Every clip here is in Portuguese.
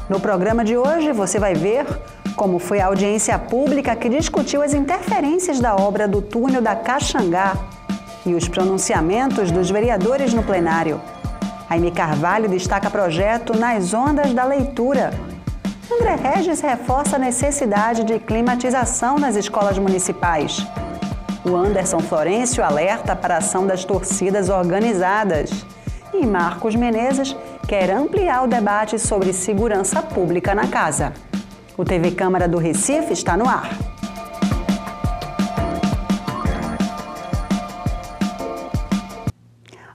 No programa de hoje você vai ver como foi a audiência pública que discutiu as interferências da obra do túnel da Caxangá e os pronunciamentos dos vereadores no plenário. Aime Carvalho destaca projeto nas ondas da leitura. André Regis reforça a necessidade de climatização nas escolas municipais. O Anderson Florencio alerta para a ação das torcidas organizadas. E Marcos Menezes quer ampliar o debate sobre segurança pública na casa. O TV Câmara do Recife está no ar.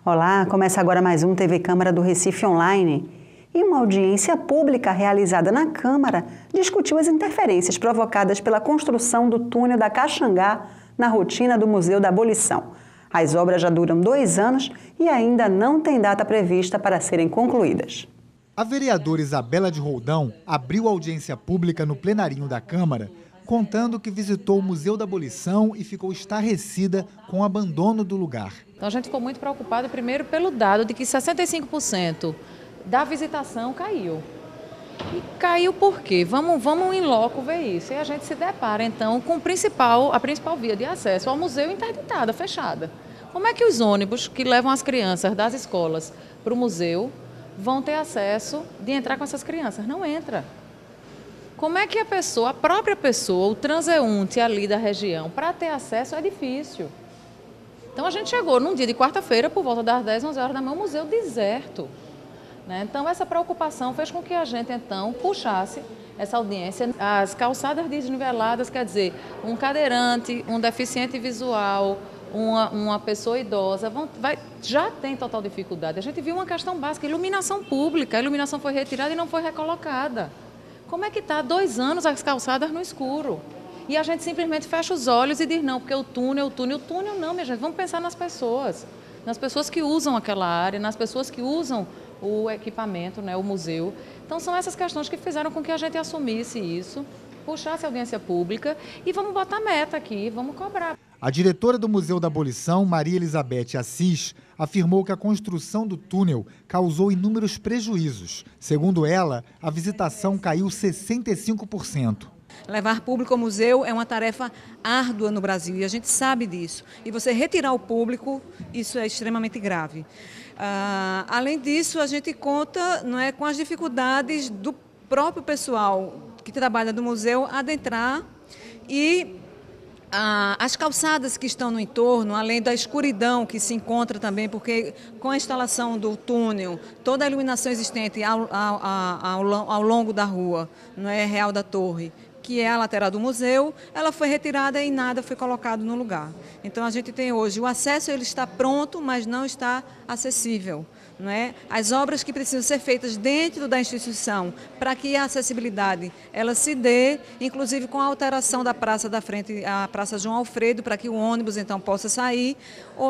Olá, começa agora mais um TV Câmara do Recife Online. E uma audiência pública realizada na Câmara discutiu as interferências provocadas pela construção do túnel da Caxangá na rotina do Museu da Abolição. As obras já duram 2 anos e ainda não tem data prevista para serem concluídas. A vereadora Isabela de Roldão abriu audiência pública no plenarinho da Câmara, contando que visitou o Museu da Abolição e ficou estarrecida com o abandono do lugar. Então a gente ficou muito preocupado, primeiro, pelo dado de que 65% da visitação caiu. E caiu por quê? Vamos em loco ver isso. E a gente se depara, então, com a principal via de acesso ao museu interditada, fechada. Como é que os ônibus que levam as crianças das escolas para o museu vão ter acesso de entrar com essas crianças? Não entra. Como é que a própria pessoa, o transeunte ali da região, para ter acesso é difícil. Então a gente chegou num dia de quarta-feira, por volta das 10, 11 horas da manhã, o museu deserto. Então, essa preocupação fez com que a gente, então, puxasse essa audiência. As calçadas desniveladas, quer dizer, um cadeirante, um deficiente visual, uma pessoa idosa, já tem total dificuldade. A gente viu uma questão básica, iluminação pública. A iluminação foi retirada e não foi recolocada. Como é que está há 2 anos as calçadas no escuro? E a gente simplesmente fecha os olhos e diz, não, porque o túnel não, minha gente, vamos pensar nas pessoas que usam aquela área, nas pessoas que usam o equipamento, o museu. Então são essas questões que fizeram com que a gente assumisse isso, puxasse a audiência pública e vamos botar meta aqui, vamos cobrar. A diretora do Museu da Abolição, Maria Elizabeth Assis, afirmou que a construção do túnel causou inúmeros prejuízos. Segundo ela, a visitação caiu 65%. Levar público ao museu é uma tarefa árdua no Brasil e a gente sabe disso. E você retirar o público, isso é extremamente grave. Além disso, a gente conta com as dificuldades do próprio pessoal que trabalha no museu adentrar e as calçadas que estão no entorno, além da escuridão que se encontra também, porque com a instalação do túnel, toda a iluminação existente ao longo da rua, Real da Torre, que é a lateral do museu, ela foi retirada e nada foi colocado no lugar. Então a gente tem hoje, o acesso ele está pronto, mas não está acessível. As obras que precisam ser feitas dentro da instituição para que a acessibilidade ela se dê, inclusive com a alteração da praça da frente, a Praça João Alfredo, para que o ônibus então possa sair.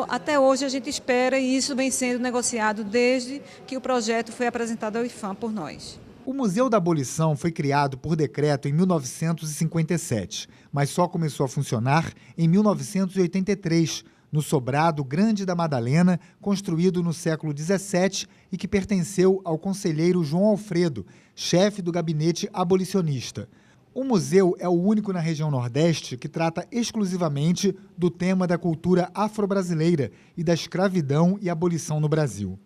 Até hoje a gente espera e isso vem sendo negociado desde que o projeto foi apresentado ao IPHAM por nós. O Museu da Abolição foi criado por decreto em 1957, mas só começou a funcionar em 1983, no sobrado Grande da Madalena, construído no século XVII e que pertenceu ao conselheiro João Alfredo, chefe do gabinete abolicionista. O museu é o único na região Nordeste que trata exclusivamente do tema da cultura afro-brasileira e da escravidão e abolição no Brasil.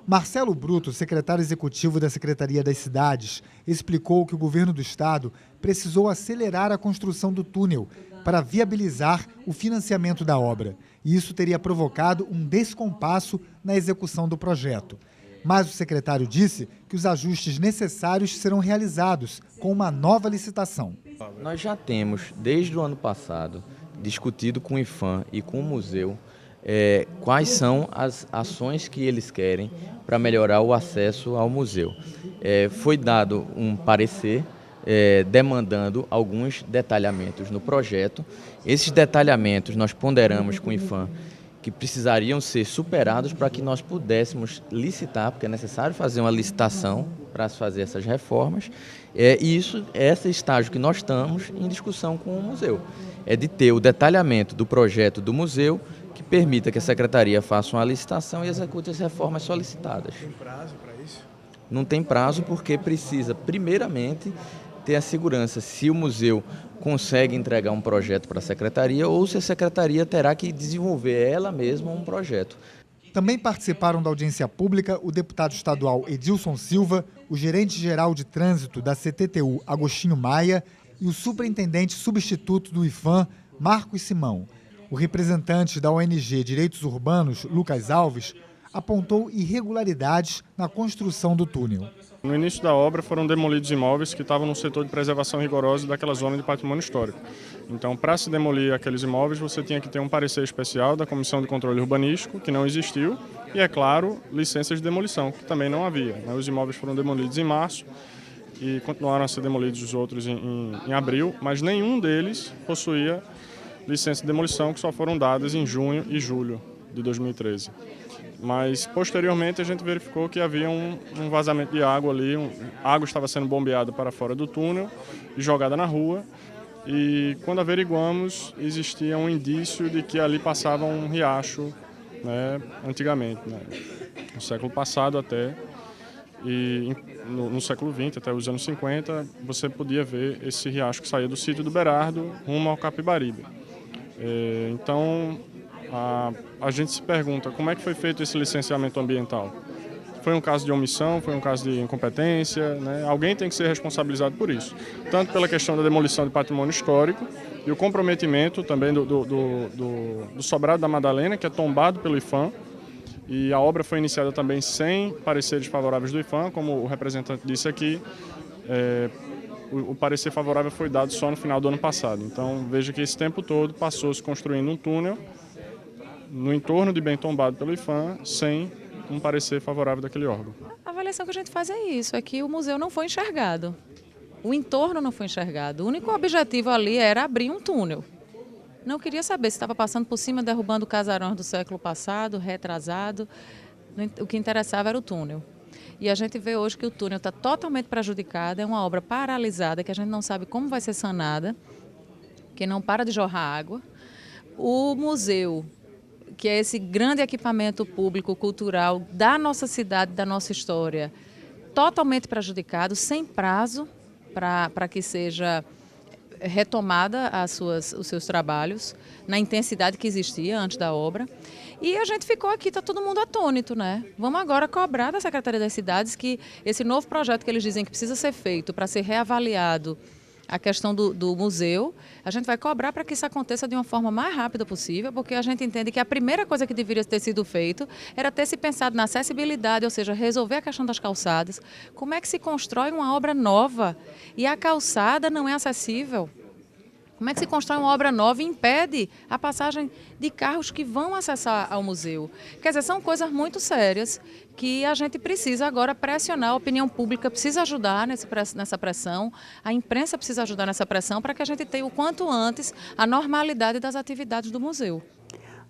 Marcelo Bruto, secretário executivo da Secretaria das Cidades, explicou que o governo do estado precisou acelerar a construção do túnel para viabilizar o financiamento da obra. E isso teria provocado um descompasso na execução do projeto. Mas o secretário disse que os ajustes necessários serão realizados com uma nova licitação. Nós já temos, desde o ano passado, discutido com o IPHAM e com o museu quais são as ações que eles querem para melhorar o acesso ao museu. Foi dado um parecer demandando alguns detalhamentos no projeto. Esses detalhamentos nós ponderamos com o IPHAM que precisariam ser superados para que nós pudéssemos licitar, porque é necessário fazer uma licitação para se fazer essas reformas. E esse estágio que nós estamos em discussão com o museu. É de ter o detalhamento do projeto do museu que permita que a Secretaria faça uma licitação e execute as reformas solicitadas. Tem prazo para isso? Não tem prazo porque precisa, primeiramente, ter a segurança se o museu consegue entregar um projeto para a secretaria ou se a secretaria terá que desenvolver ela mesma um projeto. Também participaram da audiência pública o deputado estadual Edilson Silva, o gerente-geral de trânsito da CTTU, Agostinho Maia, e o superintendente substituto do IPHAN, Marcos Simão. O representante da ONG Direitos Urbanos, Lucas Alves, apontou irregularidades na construção do túnel. No início da obra foram demolidos imóveis que estavam no setor de preservação rigorosa daquela zona de patrimônio histórico. Então, para se demolir aqueles imóveis, você tinha que ter um parecer especial da Comissão de Controle Urbanístico, que não existiu, e, é claro, licenças de demolição, que também não havia. Os imóveis foram demolidos em março e continuaram a ser demolidos os outros em abril, mas nenhum deles possuía licença de demolição, que só foram dadas em junho e julho de 2013. Mas, posteriormente, a gente verificou que havia um vazamento de água ali, a água estava sendo bombeada para fora do túnel e jogada na rua. E, quando averiguamos, existia um indício de que ali passava um riacho, né, antigamente, né, no século passado até. E no século XX, até os anos 50, você podia ver esse riacho que saía do sítio do Berardo rumo ao Capibaribe. Então, a gente se pergunta como é que foi feito esse licenciamento ambiental. Foi um caso de omissão, foi um caso de incompetência, né? Alguém tem que ser responsabilizado por isso. Tanto pela questão da demolição de patrimônio histórico e o comprometimento também do sobrado da Madalena, que é tombado pelo IPHAN. E a obra foi iniciada também sem pareceres favoráveis do IPHAN, como o representante disse aqui. O parecer favorável foi dado só no final do ano passado. Então, veja que esse tempo todo passou-se construindo um túnel no entorno de bem tombado pelo IPHAN, sem um parecer favorável daquele órgão. A avaliação que a gente faz é isso, é que o museu não foi enxergado. O entorno não foi enxergado. O único objetivo ali era abrir um túnel. Não queria saber se estava passando por cima, derrubando casarões do século passado, retrasado. O que interessava era o túnel. E a gente vê hoje que o túnel está totalmente prejudicado, é uma obra paralisada, que a gente não sabe como vai ser sanada, que não para de jorrar água. O museu, que é esse grande equipamento público, cultural da nossa cidade, da nossa história, totalmente prejudicado, sem prazo para que seja retomada os seus trabalhos, na intensidade que existia antes da obra. E a gente ficou aqui, está todo mundo atônito, né? Vamos agora cobrar da Secretaria das Cidades que esse novo projeto que eles dizem que precisa ser feito para ser reavaliado, a questão do museu, a gente vai cobrar para que isso aconteça de uma forma mais rápida possível, porque a gente entende que a primeira coisa que deveria ter sido feito era ter se pensado na acessibilidade, ou seja, resolver a questão das calçadas. Como é que se constrói uma obra nova e a calçada não é acessível? Como é que se constrói uma obra nova e impede a passagem de carros que vão acessar ao museu? Quer dizer, são coisas muito sérias que a gente precisa agora pressionar, a opinião pública precisa ajudar nessa pressão, a imprensa precisa ajudar nessa pressão para que a gente tenha o quanto antes a normalidade das atividades do museu.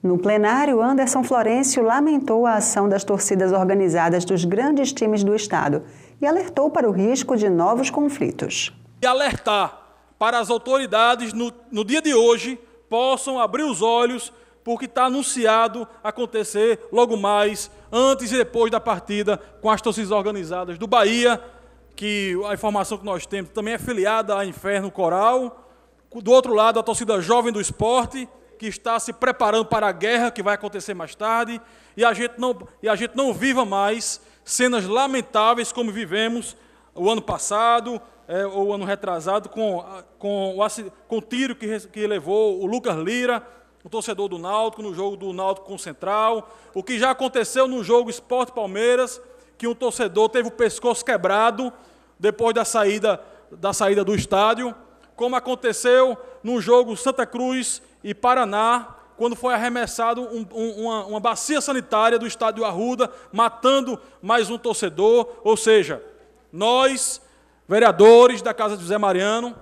No plenário, Anderson Florencio lamentou a ação das torcidas organizadas dos grandes times do estado e alertou para o risco de novos conflitos. E alertar para as autoridades, no dia de hoje, possam abrir os olhos, porque está anunciado acontecer logo mais, antes e depois da partida, com as torcidas organizadas do Bahia, que a informação que nós temos também é filiada à Inferno Coral. Do outro lado, a torcida Jovem do Esporte, que está se preparando para a guerra, que vai acontecer mais tarde, e a gente não viva mais cenas lamentáveis como vivemos o ano passado, ou ano retrasado, com o tiro que levou o Lucas Lira, o torcedor do Náutico, no jogo do Náutico com o Central, o que já aconteceu no jogo Sport Palmeiras, que um torcedor teve o pescoço quebrado depois da saída do estádio, como aconteceu no jogo Santa Cruz e Paraná, quando foi arremessado uma bacia sanitária do estádio Arruda, matando mais um torcedor. Ou seja, nós, vereadores da Casa de José Mariano,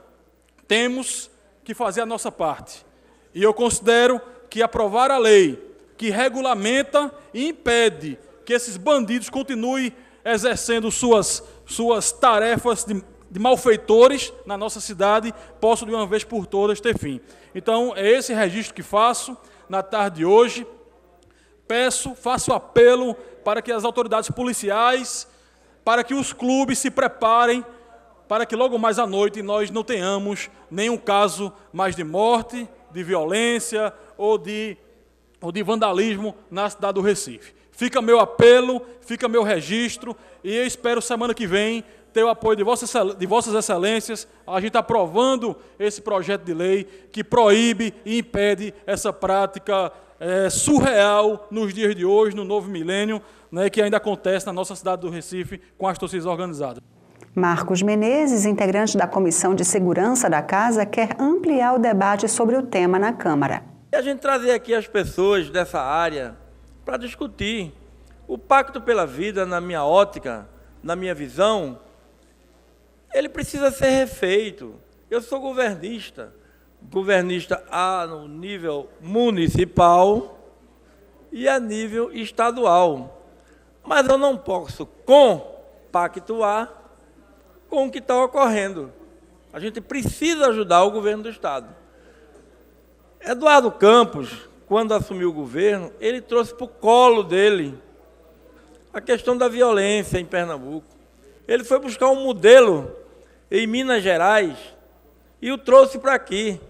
temos que fazer a nossa parte. E eu considero que aprovar a lei que regulamenta e impede que esses bandidos continuem exercendo suas tarefas de malfeitores na nossa cidade, possa de uma vez por todas ter fim. Então, é esse registro que faço na tarde de hoje. Faço apelo para que as autoridades policiais para que os clubes se preparem para que logo mais à noite nós não tenhamos nenhum caso mais de morte, de violência ou de vandalismo na cidade do Recife. Fica meu apelo, fica meu registro, e eu espero semana que vem ter o apoio de vossas excelências, a gente aprovando esse projeto de lei que proíbe e impede essa prática surreal nos dias de hoje, no novo milênio, né, que ainda acontece na nossa cidade do Recife com as torcidas organizadas. Marcos Menezes, integrante da Comissão de Segurança da Casa, quer ampliar o debate sobre o tema na Câmara. E a gente trazer aqui as pessoas dessa área para discutir. O Pacto pela Vida, na minha ótica, na minha visão, ele precisa ser refeito. Eu sou governista no nível municipal e a nível estadual. Mas eu não posso compactuar com o que está ocorrendo. A gente precisa ajudar o governo do Estado. Eduardo Campos, quando assumiu o governo, ele trouxe para o colo dele a questão da violência em Pernambuco. Ele foi buscar um modelo em Minas Gerais e o trouxe para aqui,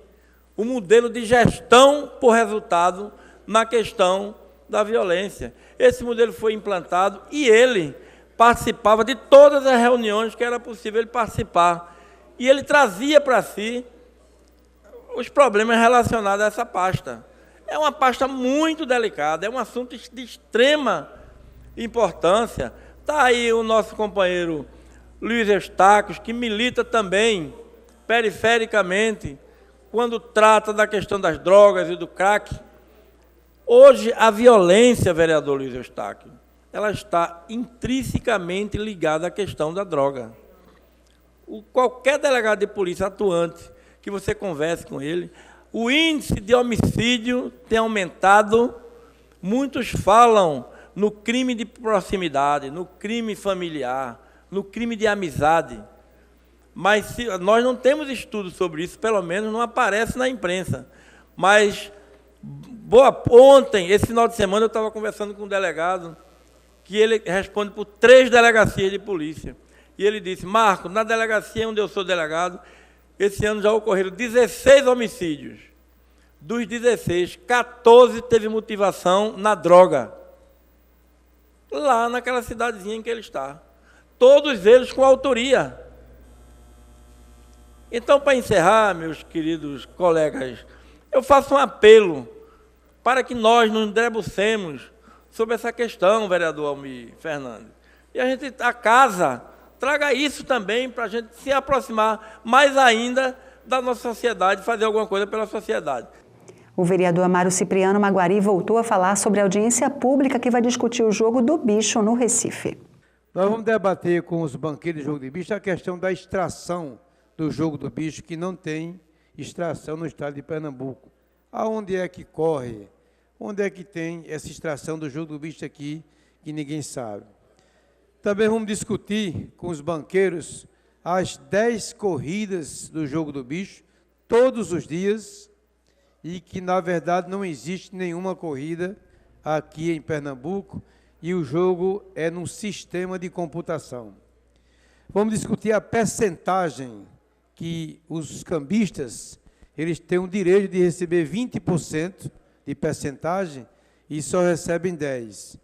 um modelo de gestão por resultado na questão da violência. Esse modelo foi implantado e ele participava de todas as reuniões que era possível ele participar. E ele trazia para si os problemas relacionados a essa pasta. É uma pasta muito delicada, é um assunto de extrema importância. Está aí o nosso companheiro Luiz Eustáquio, que milita também perifericamente quando trata da questão das drogas e do crack. Hoje, a violência, vereador Luiz Eustáquio, ela está intrinsecamente ligada à questão da droga. Qualquer delegado de polícia atuante que você converse com ele, o índice de homicídio tem aumentado. Muitos falam no crime de proximidade, no crime familiar, no crime de amizade. Mas nós não temos estudo sobre isso, pelo menos não aparece na imprensa. Mas ontem, esse final de semana, eu estava conversando com um delegado que ele responde por 3 delegacias de polícia. E ele disse: Marco, na delegacia onde eu sou delegado, esse ano já ocorreram 16 homicídios. Dos 16, 14 teve motivação na droga. Lá naquela cidadezinha em que ele está. Todos eles com autoria. Então, para encerrar, meus queridos colegas, eu faço um apelo para que nós nos debrucemos sobre essa questão, vereador Almir Fernandes. E a casa traga isso também para a gente se aproximar mais ainda da nossa sociedade, fazer alguma coisa pela sociedade. O vereador Amaro Cipriano Maguari voltou a falar sobre a audiência pública que vai discutir o jogo do bicho no Recife. Nós vamos debater com os banqueiros de jogo de bicho a questão da extração do jogo do bicho, que não tem extração no estado de Pernambuco. Aonde é que corre? Onde é que tem essa extração do jogo do bicho aqui, que ninguém sabe? Também vamos discutir com os banqueiros as 10 corridas do jogo do bicho, todos os dias, e que, na verdade, não existe nenhuma corrida aqui em Pernambuco, e o jogo é num sistema de computação. Vamos discutir a percentagem que os cambistas, eles têm o direito de receber 20% de percentagem e só recebem 10%.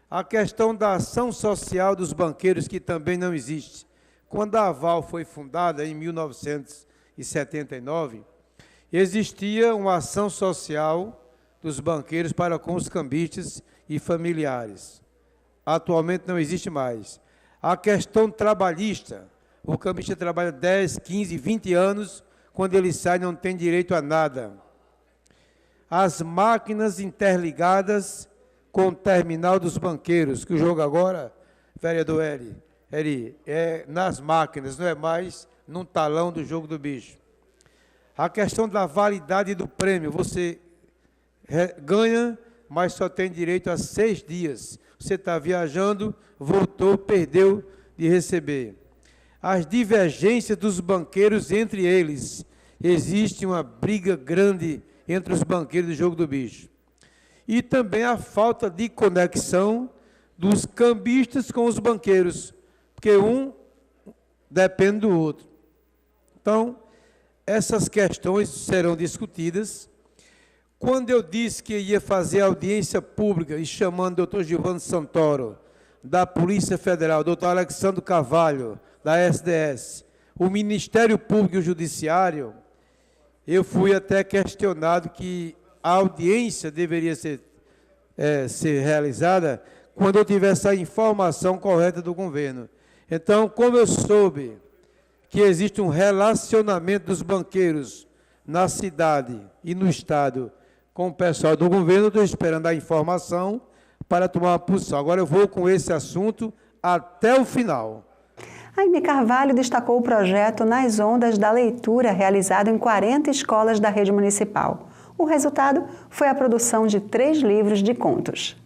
A questão da ação social dos banqueiros, que também não existe. Quando a Aval foi fundada, em 1979, existia uma ação social dos banqueiros para com os cambistas e familiares. Atualmente não existe mais. A questão trabalhista, o cambista trabalha 10, 15, 20 anos, quando ele sai não tem direito a nada. As máquinas interligadas com o terminal dos banqueiros, que o jogo agora, vereador Eri, é nas máquinas, não é mais num talão do jogo do bicho. A questão da validade do prêmio, você ganha, mas só tem direito a 6 dias. Você está viajando, voltou, perdeu de receber. As divergências dos banqueiros entre eles. Existe uma briga grande entre os banqueiros do jogo do bicho. E também a falta de conexão dos cambistas com os banqueiros. porque um depende do outro. Então, essas questões serão discutidas. Quando eu disse que ia fazer audiência pública e chamando o doutor Gilvando Santoro, da Polícia Federal, doutor Alexandre Carvalho, da SDS, o Ministério Público e o Judiciário, eu fui até questionado que a audiência deveria ser realizada quando eu tivesse a informação correta do governo. Então, como eu soube que existe um relacionamento dos banqueiros na cidade e no Estado com o pessoal do governo, estou esperando a informação para tomar uma posição. Agora eu vou com esse assunto até o final. Aime Carvalho destacou o projeto Nas Ondas da Leitura, realizado em 40 escolas da rede municipal. O resultado foi a produção de 3 livros de contos.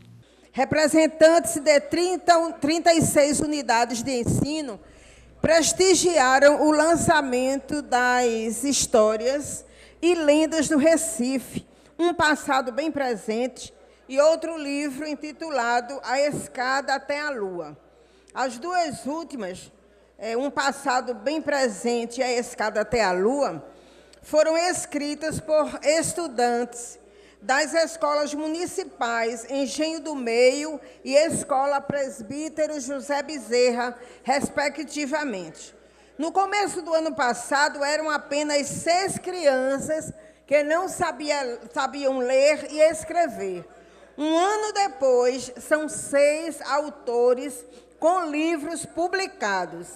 Representantes de 36 unidades de ensino prestigiaram o lançamento das histórias e lendas do Recife, um passado bem presente, e outro livro intitulado A Escada até a Lua. As duas últimas, Um Passado Bem Presente e A Escada até a Lua, foram escritas por estudantes das escolas municipais Engenho do Meio e Escola Presbítero José Bezerra, respectivamente. No começo do ano passado, eram apenas 6 crianças que não sabiam ler e escrever. Um ano depois, são 6 autores com livros publicados.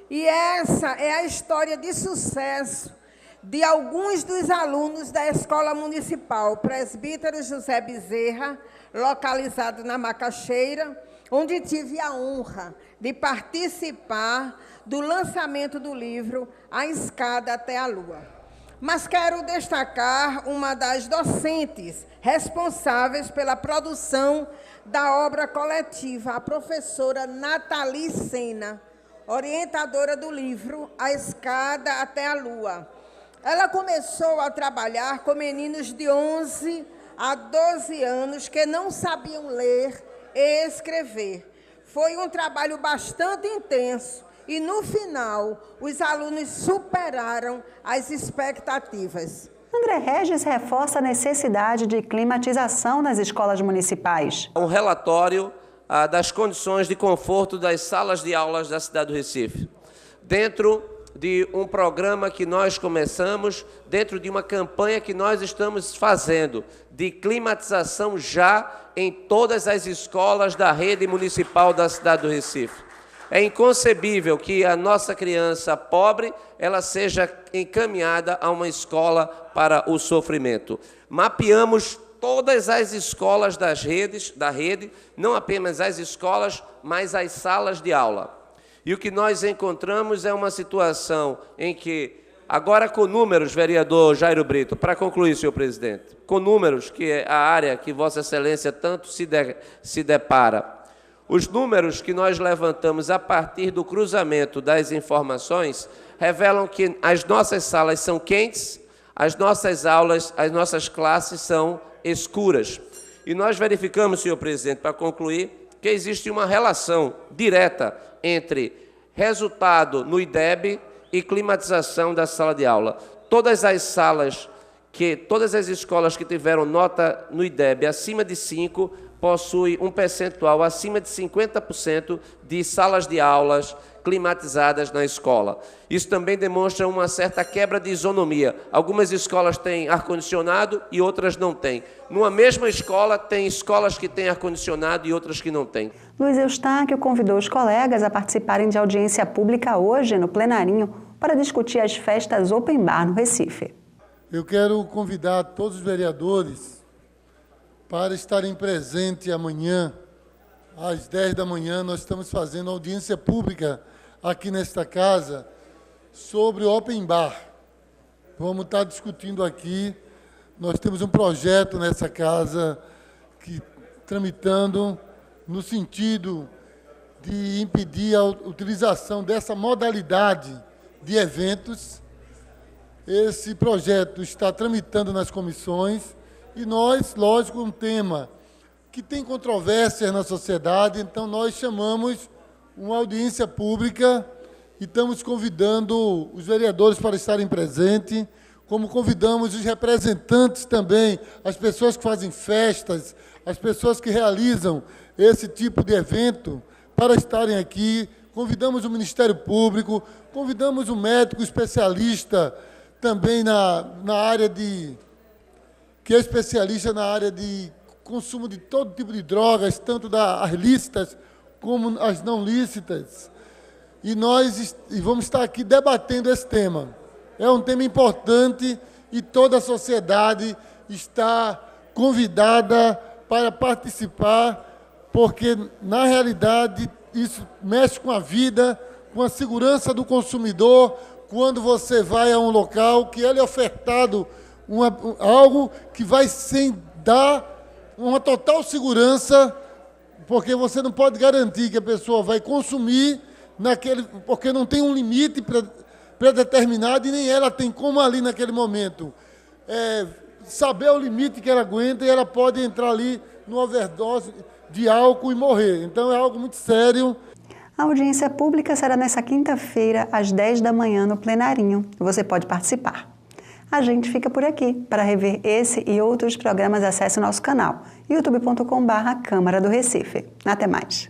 E essa é a história de sucesso de alguns dos alunos da Escola Municipal Presbítero José Bezerra, localizado na Macaxeira, onde tive a honra de participar do lançamento do livro A Escada até a Lua. Mas quero destacar uma das docentes responsáveis pela produção da obra coletiva, a professora Nathalie Sena, orientadora do livro A Escada até a Lua. Ela começou a trabalhar com meninos de 11 a 12 anos que não sabiam ler e escrever. Foi um trabalho bastante intenso e, no final, os alunos superaram as expectativas. André Regis reforça a necessidade de climatização nas escolas municipais. Um relatório das condições de conforto das salas de aulas da cidade do Recife, dentro de um programa que nós começamos, dentro de uma campanha que nós estamos fazendo de climatização já em todas as escolas da rede municipal da cidade do Recife. É inconcebível que a nossa criança pobre ela seja encaminhada a uma escola para o sofrimento. Mapeamos todas as escolas da rede, não apenas as escolas, mas as salas de aula. E o que nós encontramos é uma situação em que, agora com números, vereador Jairo Brito, para concluir, senhor presidente, com números, que é a área que Vossa Excelência tanto se depara, os números que nós levantamos a partir do cruzamento das informações revelam que as nossas salas são quentes, as nossas aulas, as nossas classes são escuras. E nós verificamos, senhor presidente, para concluir, que existe uma relação direta entre resultado no IDEB e climatização da sala de aula. Todas as escolas que tiveram nota no IDEB acima de 5 possuem um percentual acima de 50% de salas de aulas climatizadas na escola. Isso também demonstra uma certa quebra de isonomia. Algumas escolas têm ar-condicionado e outras não têm. Numa mesma escola, tem escolas que têm ar-condicionado e outras que não têm. Luiz Eustáquio convidou os colegas a participarem de audiência pública hoje, no Plenarinho, para discutir as festas Open Bar no Recife. Eu quero convidar todos os vereadores para estarem presentes amanhã, às 10 da manhã, nós estamos fazendo audiência pública aqui nesta casa sobre o Open Bar. Vamos estar discutindo aqui, nós temos um projeto nessa casa tramitando no sentido de impedir a utilização dessa modalidade de eventos. Esse projeto está tramitando nas comissões e nós, lógico, um tema que tem controvérsias na sociedade, então nós chamamos uma audiência pública e estamos convidando os vereadores para estarem presentes, como convidamos os representantes também, as pessoas que fazem festas, as pessoas que realizam esse tipo de evento, para estarem aqui. Convidamos o Ministério Público, convidamos o médico especialista também na área de... que é especialista na área de consumo de todo tipo de drogas, tanto as lícitas como as não lícitas. E nós vamos estar aqui debatendo esse tema. É um tema importante e toda a sociedade está convidada para participar, porque, na realidade, isso mexe com a vida, com a segurança do consumidor, quando você vai a um local que ele é ofertado algo que vai sem dar uma total segurança, porque você não pode garantir que a pessoa vai consumir porque não tem um limite predeterminado e nem ela tem como ali naquele momento saber o limite que ela aguenta e ela pode entrar ali numa overdose de álcool e morrer. Então é algo muito sério. A audiência pública será nesta quinta-feira, às 10 da manhã, no plenarinho. Você pode participar. A gente fica por aqui. Para rever esse e outros programas, acesse o nosso canal, youtube.com/Câmara do Recife. Até mais.